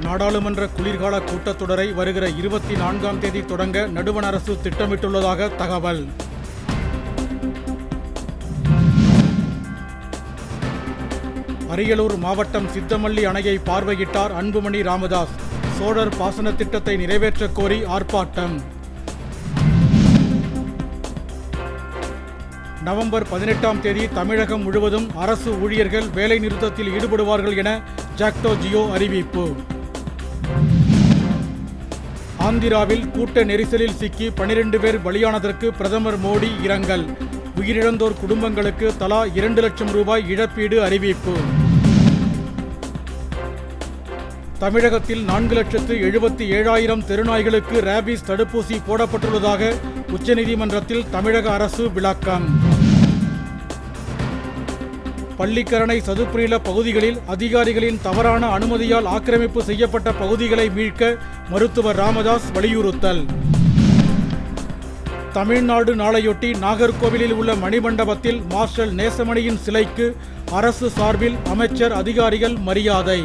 நாடாளுமன்ற குளிர்கால கூட்டத்தொடரை வருகிற 24ஆம் தேதி தொடங்க நடுவண் அரசு திட்டமிட்டுள்ளதாக தகவல். அரியலூர் மாவட்டம் சித்தமல்லி அணையை பார்வையிட்டார் அன்புமணி ராமதாஸ். சோழர் பாசன திட்டத்தை நிறைவேற்றக் கோரி ஆர்ப்பாட்டம். நவம்பர் 18ஆம் தேதி தமிழகம் முழுவதும் அரசு ஊழியர்கள் வேலை நிறுத்தத்தில் ஈடுபடுவார்கள் என ஜாக்டோ ஜியோ அறிவிப்பு. ஆந்திராவில் கூட்ட நெரிசலில் சிக்கி 12 பேர் பலியானதற்கு பிரதமர் மோடி இரங்கல். உயிரிழந்தோர் குடும்பங்களுக்கு தலா 2 லட்சம் ரூபாய் இழப்பீடு அறிவிப்பு. தமிழகத்தில் 4,77,000 தெருநாய்களுக்கு ரேபீஸ் தடுப்பூசி போடப்பட்டுள்ளதாக உச்சநீதிமன்றத்தில் தமிழக அரசு விளக்கம். பள்ளிக்கரணை சதுப்புநில பகுதிகளில் அதிகாரிகளின் தவறான அனுமதியால் ஆக்கிரமிப்பு செய்யப்பட்ட பகுதிகளை மீட்க மருத்துவர் ராமதாஸ் வலியுறுத்தல். தமிழ்நாடு நாளையொட்டி நாகர்கோவிலில் உள்ள மணிமண்டபத்தில் மார்ஷல் நேசமணியின் சிலைக்கு அரசு சார்பில் அமைச்சர் அதிகாரிகள் மரியாதை.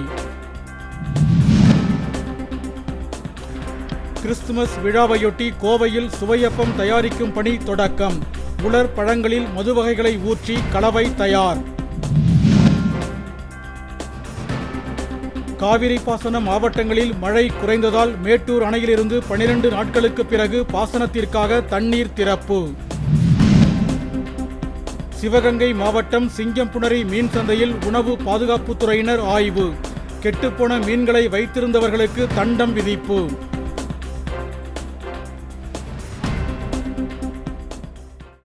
கிறிஸ்துமஸ் விழாவையொட்டி கோவையில் சுவையப்பம் தயாரிக்கும் பணி தொடக்கம். உலர் பழங்களில் மது வகைகளை ஊற்றி கலவை தயார். காவிரி பாசன மாவட்டங்களில் மழை குறைந்ததால் மேட்டூர் அணையிலிருந்து 12 நாட்களுக்கு பிறகு பாசனத்திற்காக தண்ணீர் திறப்பு. சிவகங்கை மாவட்டம் சிங்கம்புணரி மீன் சந்தையில் உணவு பாதுகாப்புத்துறையினர் ஆய்வு. கெட்டுப்போன மீன்களை வைத்திருந்தவர்களுக்கு தண்டம் விதிப்பு.